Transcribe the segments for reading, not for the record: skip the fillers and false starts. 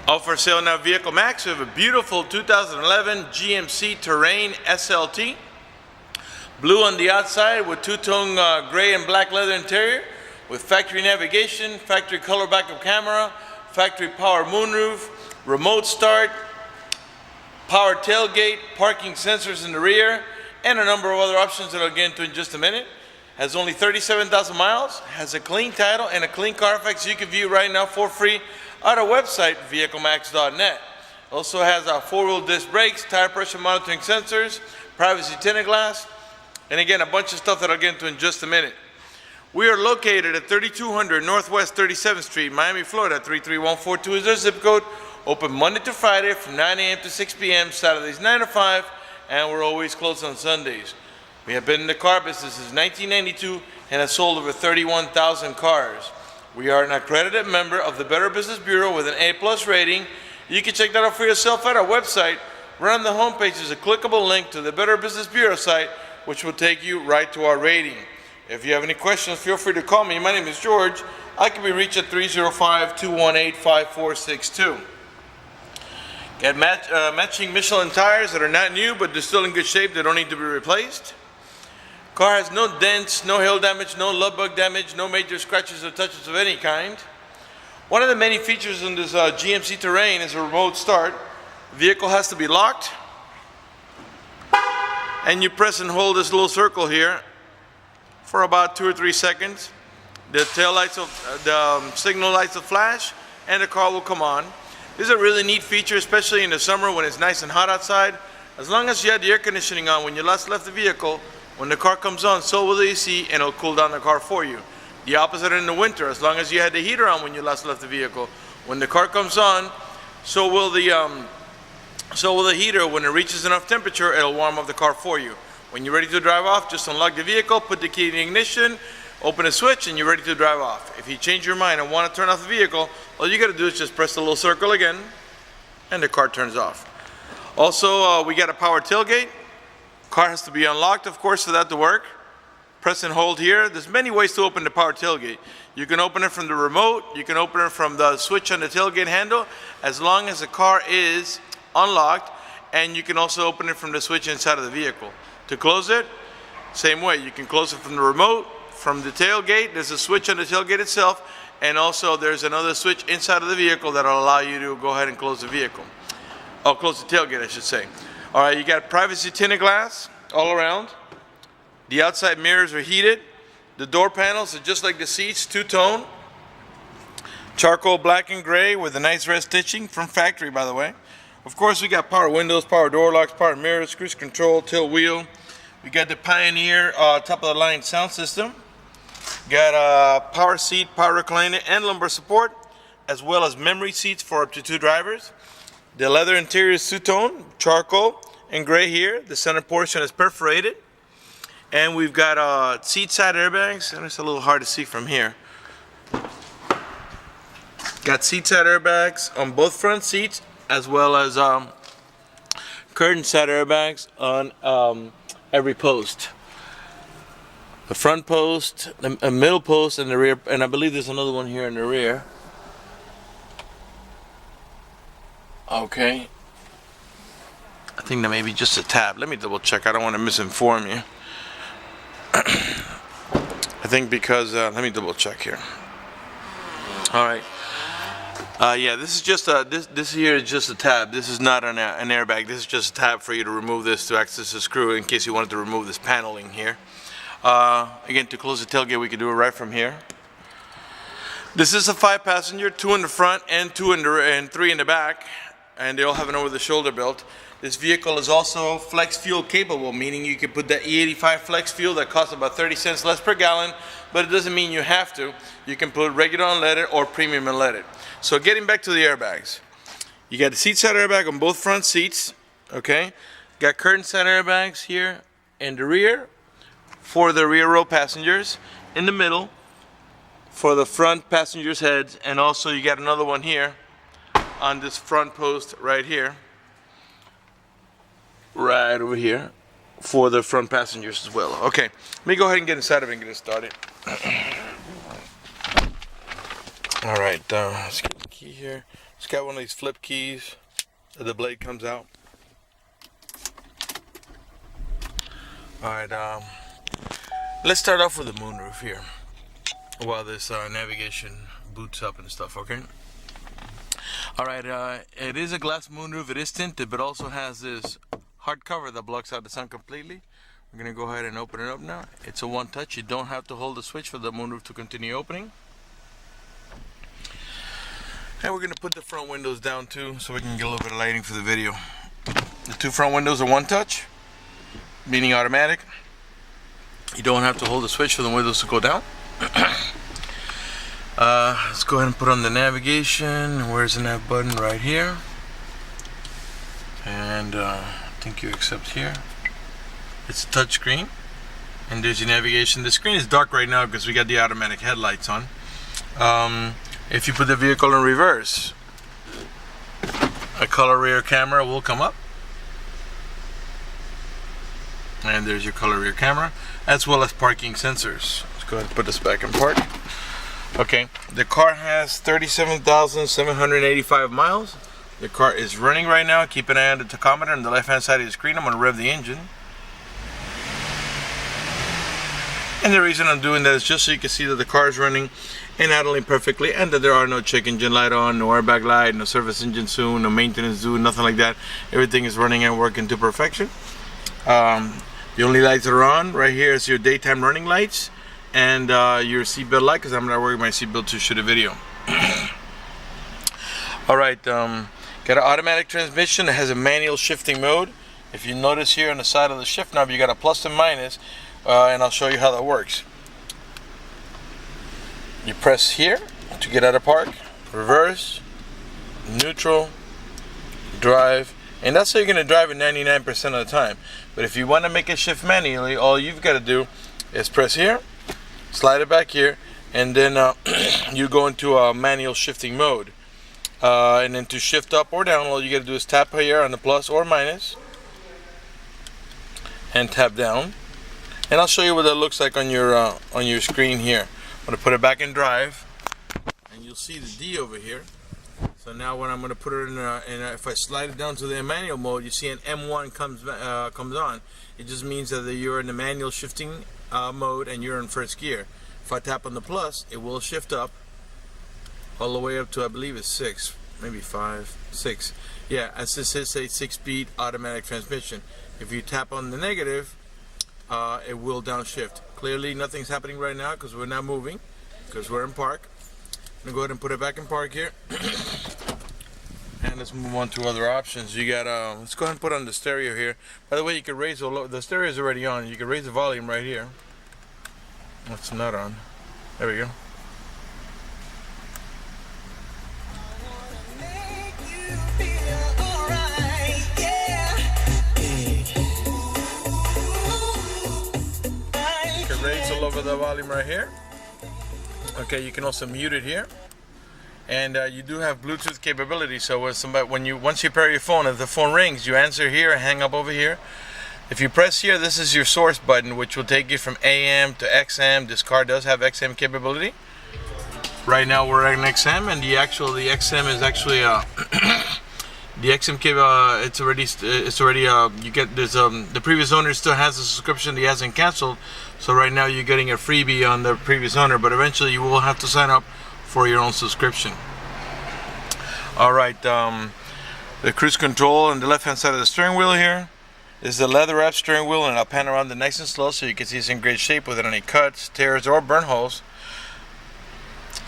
Out for sale now, Vehiclemax. We have a beautiful 2011 GMC Terrain SLT. Blue on the outside with two-tone gray and black leather interior with factory navigation, factory color backup camera, factory power moonroof, remote start, power tailgate, parking sensors in the rear, and a number of other options that I'll get into in just a minute. Has only 37,000 miles, has a clean title and a clean Carfax you can view right now for free at our website, vehiclemax.net. Also has our four-wheel disc brakes, tire pressure monitoring sensors, privacy tinted glass, and again, a bunch of stuff that I'll get into in just a minute. We are located at 3200 Northwest 37th Street, Miami, Florida, 33142 is our zip code. Open Monday to Friday from 9 a.m. to 6 p.m., Saturdays 9 to 5, and we're always closed on Sundays. We have been in the car business since 1992 and have sold over 31,000 cars. We are an accredited member of the Better Business Bureau with an A+ rating. You can check that out for yourself at our website. Right on the homepage is a clickable link to the Better Business Bureau site, which will take you right to our rating. If you have any questions, feel free to call me. My name is George. I can be reached at 305-218-5462. Got matching Michelin tires that are not new, but they're still in good shape. They don't need to be replaced. Car has no dents, no hail damage, no love bug damage, no major scratches or touches of any kind. One of the many features in this GMC Terrain is a remote start. The vehicle has to be locked, and you press and hold this little circle here for about 2 or 3 seconds. The tail lights, the signal lights will flash, and the car will come on. This is a really neat feature, especially in the summer when it's nice and hot outside. As long as you had the air conditioning on when you last left the vehicle, when the car comes on, so will the AC, and it'll cool down the car for you. The opposite in the winter, as long as you had the heater on when you last left the vehicle, when the car comes on, so will the heater. When it reaches enough temperature, it'll warm up the car for you. When you're ready to drive off, just unlock the vehicle, put the key in the ignition, open a switch, and you're ready to drive off. If you change your mind and want to turn off the vehicle, all you got to do is just press the little circle again, and the car turns off. Also, we got a power tailgate. Car has to be unlocked, of course, for that to work. Press and hold here. There's many ways to open the power tailgate. You can open it from the remote. You can open it from the switch on the tailgate handle, as long as the car is unlocked, and you can also open it from the switch inside of the vehicle. To close it, same way. You can close it from the remote, from the tailgate. There's a switch on the tailgate itself, and also there's another switch inside of the vehicle that will allow you to go ahead and close the vehicle. Oh, close the tailgate, I should say. All right, you got privacy tinted glass all around. The outside mirrors are heated. The door panels are just like the seats, two-tone. Charcoal black and gray with a nice red stitching from factory, by the way. Of course, we got power windows, power door locks, power mirrors, cruise control, tilt wheel. We got the Pioneer top-of-the-line sound system. Got a power seat, power recliner, and lumbar support, as well as memory seats for up to 2 drivers. The leather interior is two-tone, charcoal, and gray here. The center portion is perforated. And we've got seat side airbags, and it's a little hard to see from here. Got seat side airbags on both front seats, as well as curtain side airbags on every post. The front post, the middle post, and the rear, and I believe there's another one here in the rear. Okay. I think that may be just a tab. Let me double check. I don't want to misinform you. I think because, let me double check here. All right. Yeah, this is just a, this here is just a tab. This is not an airbag. This is just a tab for you to remove this to access the screw in case you wanted to remove this paneling here. Again, to close the tailgate, we can do it right from here. This is a 5-passenger, 2 in the front and 3 in the back, and they all have an over-the-shoulder belt. This vehicle is also flex fuel capable, meaning you can put that E85 flex fuel that costs about 30 cents less per gallon, but it doesn't mean you have to. You can put regular unleaded or premium unleaded. So getting back to the airbags. You got the seat side airbag on both front seats, okay? Got curtain side airbags here in the rear for the rear row passengers, in the middle for the front passengers' heads, and also you got another one here on this front post right here. Right over here for the front passengers as well. Okay, let me go ahead and get inside of it and get it started. All right, let's get the key here. It's got one of these flip keys that the blade comes out. Alright, let's start off with the moonroof here while this navigation boots up and stuff, okay? Alright, it is a glass moonroof, it is tinted, but also has this hard cover that blocks out the sun completely. We're going to go ahead and open it up now. It's a one touch, you don't have to hold the switch for the moonroof to continue opening. And we're going to put the front windows down too, so we can get a little bit of lighting for the video. The two front windows are one touch, meaning automatic. You don't have to hold the switch for the windows to go down. Let's go ahead and put on the navigation. Where's the nav button? Right here. And I think you accept here. It's a touch screen. And there's your navigation. The screen is dark right now because we got the automatic headlights on. If you put the vehicle in reverse, a color rear camera will come up. And there's your color rear camera, as well as parking sensors. Let's go ahead and put this back in park. Okay, the car has 37,785 miles. The car is running right now. Keep an eye on the tachometer on the left hand side of the screen. I'm going to rev the engine. And the reason I'm doing that is just so you can see that the car is running and idling perfectly, and that there are no check engine light on, no airbag light, no service engine soon, no maintenance due, nothing like that. Everything is running and working to perfection. The only lights that are on right here is your daytime running lights and your seatbelt light, because I'm not wearing my seatbelt to shoot a video. Alright, got an automatic transmission that has a manual shifting mode. If you notice here on the side of the shift knob, you got a plus and minus, and I'll show you how that works. You press here to get out of park, reverse, neutral, drive, and that's how you're going to drive it 99% of the time. But if you want to make it shift manually, all you've got to do is press here, slide it back here, and then you go into a manual shifting mode. And then to shift up or down, all you got to do is tap here on the plus or minus and tap down. And I'll show you what that looks like on your screen here. I'm going to put it back in drive, and you'll see the D over here. So now when I'm going to put it in, if I slide it down to the manual mode, you see an M1 comes on. It just means that you're in the manual shifting mode and you're in first gear. If I tap on the plus, it will shift up all the way up to, I believe it's 6, maybe 5, 6. Yeah, as this is a 6-speed automatic transmission. If you tap on the negative, it will downshift. Clearly nothing's happening right now because we're not moving, because we're in park. I'm going to go ahead and put it back in park here. And let's move on to other options. You got, let's go ahead and put on the stereo here. By the way, you can raise the stereo is already on. You can raise the volume right here. It's not on. There we go. You can raise all over the volume right here. Okay, you can also mute it here. And you do have Bluetooth capability, so once you pair your phone, if the phone rings, you answer here and hang up over here. If you press here, this is your source button, which will take you from AM to XM. This car does have XM capability. Right now we're in XM, and the XM is actually the XM cable. It's already you get there's the previous owner still has a subscription he hasn't canceled, so right now you're getting a freebie on the previous owner, but eventually you will have to sign up for your own subscription. Alright, the cruise control on the left hand side of the steering wheel here is the leather wrap steering wheel, and I'll pan around it nice and slow so you can see it's in great shape without any cuts, tears, or burn holes.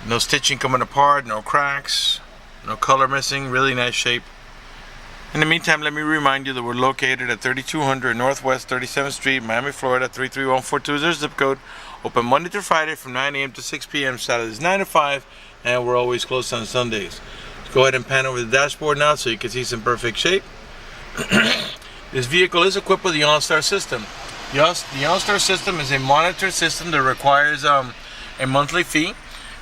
No stitching coming apart, no cracks, no color missing, really nice shape. In the meantime, let me remind you that we're located at 3200 Northwest 37th Street, Miami, Florida 33142 zip code. Open Monday through Friday from 9 a.m. to 6 p.m. Saturdays 9 to 5, and we're always closed on Sundays. Let's go ahead and pan over the dashboard now so you can see some perfect shape. This vehicle is equipped with the OnStar system. The OnStar system is a monitored system that requires a monthly fee,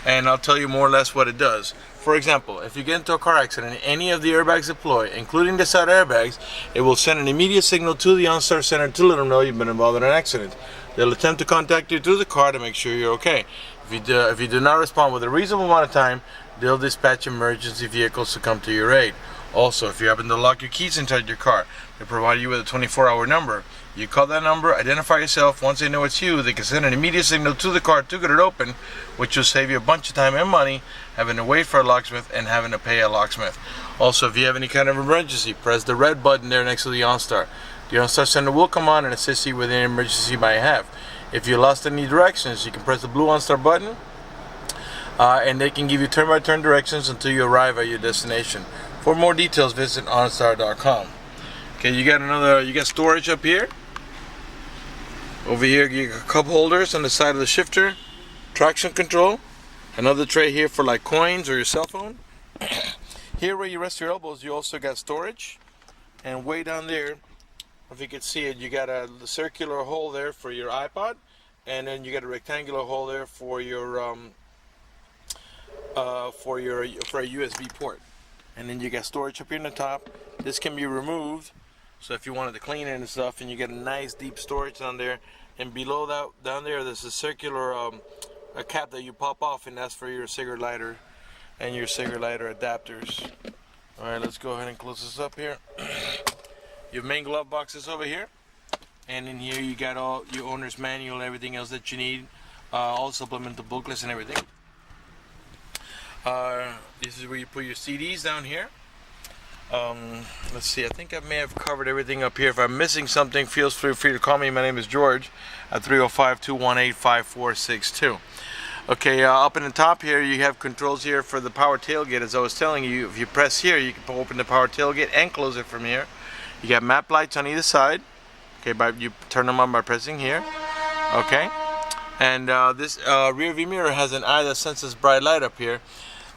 and I'll tell you more or less what it does. For example, if you get into a car accident and any of the airbags deploy, including the side airbags, it will send an immediate signal to the OnStar center to let them know you've been involved in an accident. They'll attempt to contact you through the car to make sure you're okay. If you do not respond with a reasonable amount of time, they'll dispatch emergency vehicles to come to your aid. Also, if you happen to lock your keys inside your car, they provide you with a 24-hour number. You call that number, identify yourself. Once they know it's you, they can send an immediate signal to the car to get it open, which will save you a bunch of time and money having to wait for a locksmith and having to pay a locksmith. Also, if you have any kind of emergency, press the red button there next to the OnStar. The OnStar center will come on and assist you with any emergency you might have. If you lost any directions, you can press the blue OnStar button, and they can give you turn-by-turn directions until you arrive at your destination. For more details, visit OnStar.com. Okay, you got storage up here. Over here, you got cup holders on the side of the shifter, traction control, another tray here for like coins or your cell phone. Here where you rest your elbows, you also got storage, and way down there, if you can see it, you got a circular hole there for your iPod, and then you got a rectangular hole there for your for a USB port. And then you got storage up here in the top. This can be removed, so if you wanted to clean it and stuff, and you get a nice deep storage down there. And below that, down there, there's a circular a cap that you pop off, and that's for your cigarette lighter and your cigarette lighter adapters. All right, let's go ahead and close this up here. Your main glove box is over here, and in here you got all your owner's manual and everything else that you need, all supplemental booklets and everything. This is where you put your CDs down here. Let's see, I think I may have covered everything up here. If I'm missing something, feel free to call me. My name is George at 305-218-5462. Okay, up in the top here, you have controls here for the power tailgate. As I was telling you, if you press here, you can open the power tailgate and close it from here. You got map lights on either side. Okay, you turn them on by pressing here. Okay, and this rear view mirror has an eye that senses bright light up here.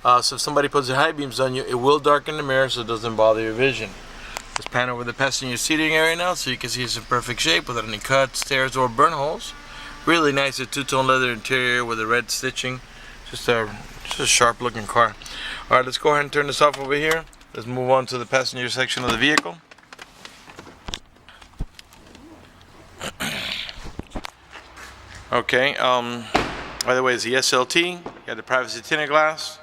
So if somebody puts their high beams on you, it will darken the mirror so it doesn't bother your vision. Let's pan over the passenger seating area now so you can see it's in perfect shape without any cuts, tears, or burn holes. Really nice, a two-tone leather interior with the red stitching. Just a sharp looking car. Alright, let's go ahead and turn this off over here. Let's move on to the passenger section of the vehicle. Okay, by the way, it's the SLT. You got the privacy tinted glass.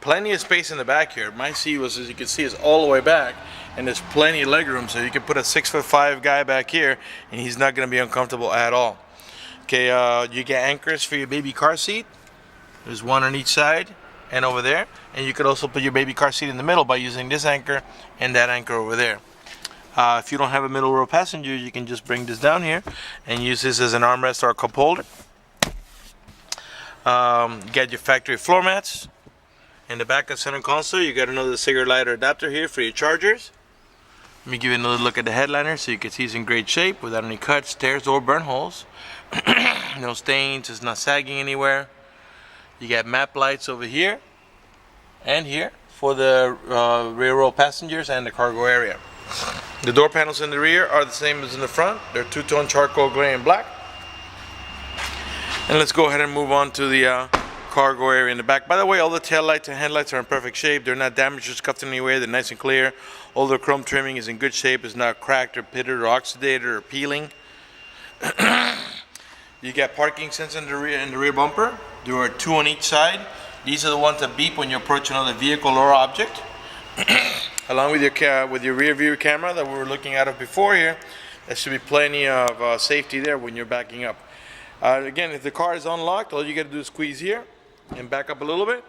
Plenty of space in the back here. My seat was, as you can see, is all the way back, and there's plenty of leg room, so you can put a 6'5" guy back here, and he's not going to be uncomfortable at all. Okay, you get anchors for your baby car seat. There's one on each side and over there, and you could also put your baby car seat in the middle by using this anchor and that anchor over there. If you don't have a middle row passenger, you can just bring this down here and use this as an armrest or a cup holder. You got your factory floor mats. In the back of center console, you got another cigarette lighter adapter here for your chargers. Let me give you another look at the headliner so you can see it's in great shape without any cuts, tears, or burn holes. No stains, it's not sagging anywhere. You got map lights over here and here for the rear row passengers and the cargo area. The door panels in the rear are the same as in the front. They're two-tone charcoal gray and black. And let's go ahead and move on to the cargo area in the back. By the way, all the tail lights and headlights are in perfect shape. They're not damaged or scuffed in any way. They're nice and clear. All the chrome trimming is in good shape. It's not cracked or pitted or oxidated or peeling. You got parking sensors in the rear bumper. There are two on each side. These are the ones that beep when you approach another vehicle or object. Along with your rear view camera that we were looking at before here, there should be plenty of safety there when you're backing up. Again, if the car is unlocked, all you got to do is squeeze here and back up a little bit,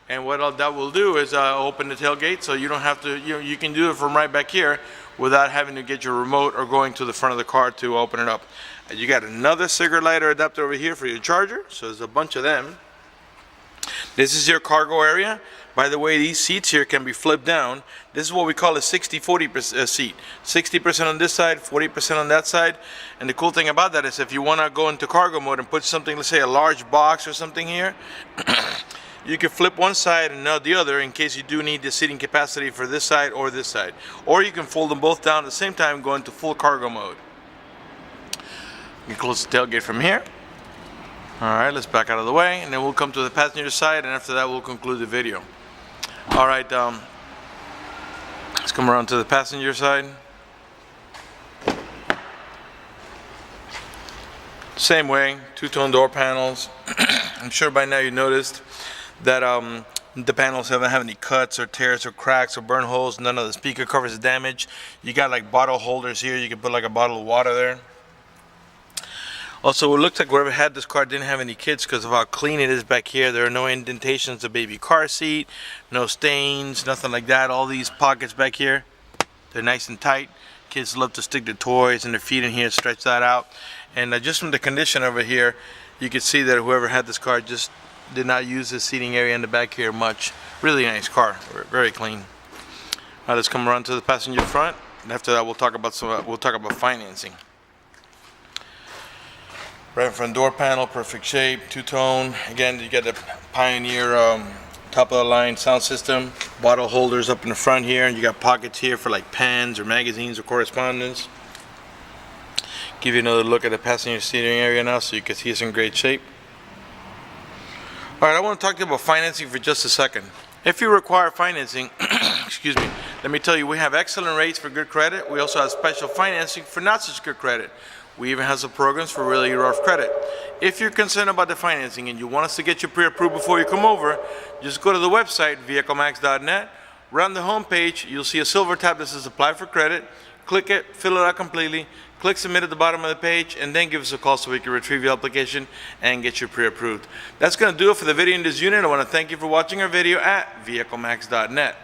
and what that will do is open the tailgate, so you don't have to, you can do it from right back here without having to get your remote or going to the front of the car to open it up. You got another cigarette lighter adapter over here for your charger, so there's a bunch of them. This is your cargo area. By the way, these seats here can be flipped down. This is what we call a 60-40 seat. 60% on this side, 40% on that side. And the cool thing about that is if you want to go into cargo mode and put something, let's say a large box or something here, you can flip one side and not the other in case you do need the seating capacity for this side or this side. Or you can fold them both down at the same time and go into full cargo mode. You can close the tailgate from here. Alright, let's back out of the way, and then we'll come to the passenger side, and after that we'll conclude the video. Alright, let's come around to the passenger side. Same way, two-tone door panels. I'm sure by now you noticed that The panels haven't have any cuts or tears or cracks or burn holes. None of the speaker covers is damaged. You got like bottle holders here. You can put like a bottle of water there. Also, it looks like whoever had this car didn't have any kids because of how clean it is back here. There are no indentations of baby car seat, no stains, nothing like that. All these pockets back here, they're nice and tight. Kids love to stick their toys and their feet in here, stretch that out. And just from the condition over here, you can see that whoever had this car just did not use the seating area in the back here much. Really nice car, very clean. Now let's come around to the passenger front, and after that we'll talk about financing. Right front door panel, perfect shape, two-tone. Again, you got the Pioneer top of the line sound system, bottle holders up in the front here, and you got pockets here for like pens or magazines or correspondence. Give you another look at the passenger seating area now so you can see it's in great shape. Alright, I want to talk to you about financing for just a second. If you require financing, excuse me, let me tell you, we have excellent rates for good credit. We also have special financing for not such good credit. We even have some programs for really rough credit. If you're concerned about the financing and you want us to get you pre-approved before you come over, just go to the website, vehiclemax.net. Right on the home page, you'll see a silver tab that says Apply for Credit. Click it, fill it out completely, click Submit at the bottom of the page, and then give us a call so we can retrieve your application and get you pre-approved. That's going to do it for the video in this unit. I want to thank you for watching our video at vehiclemax.net.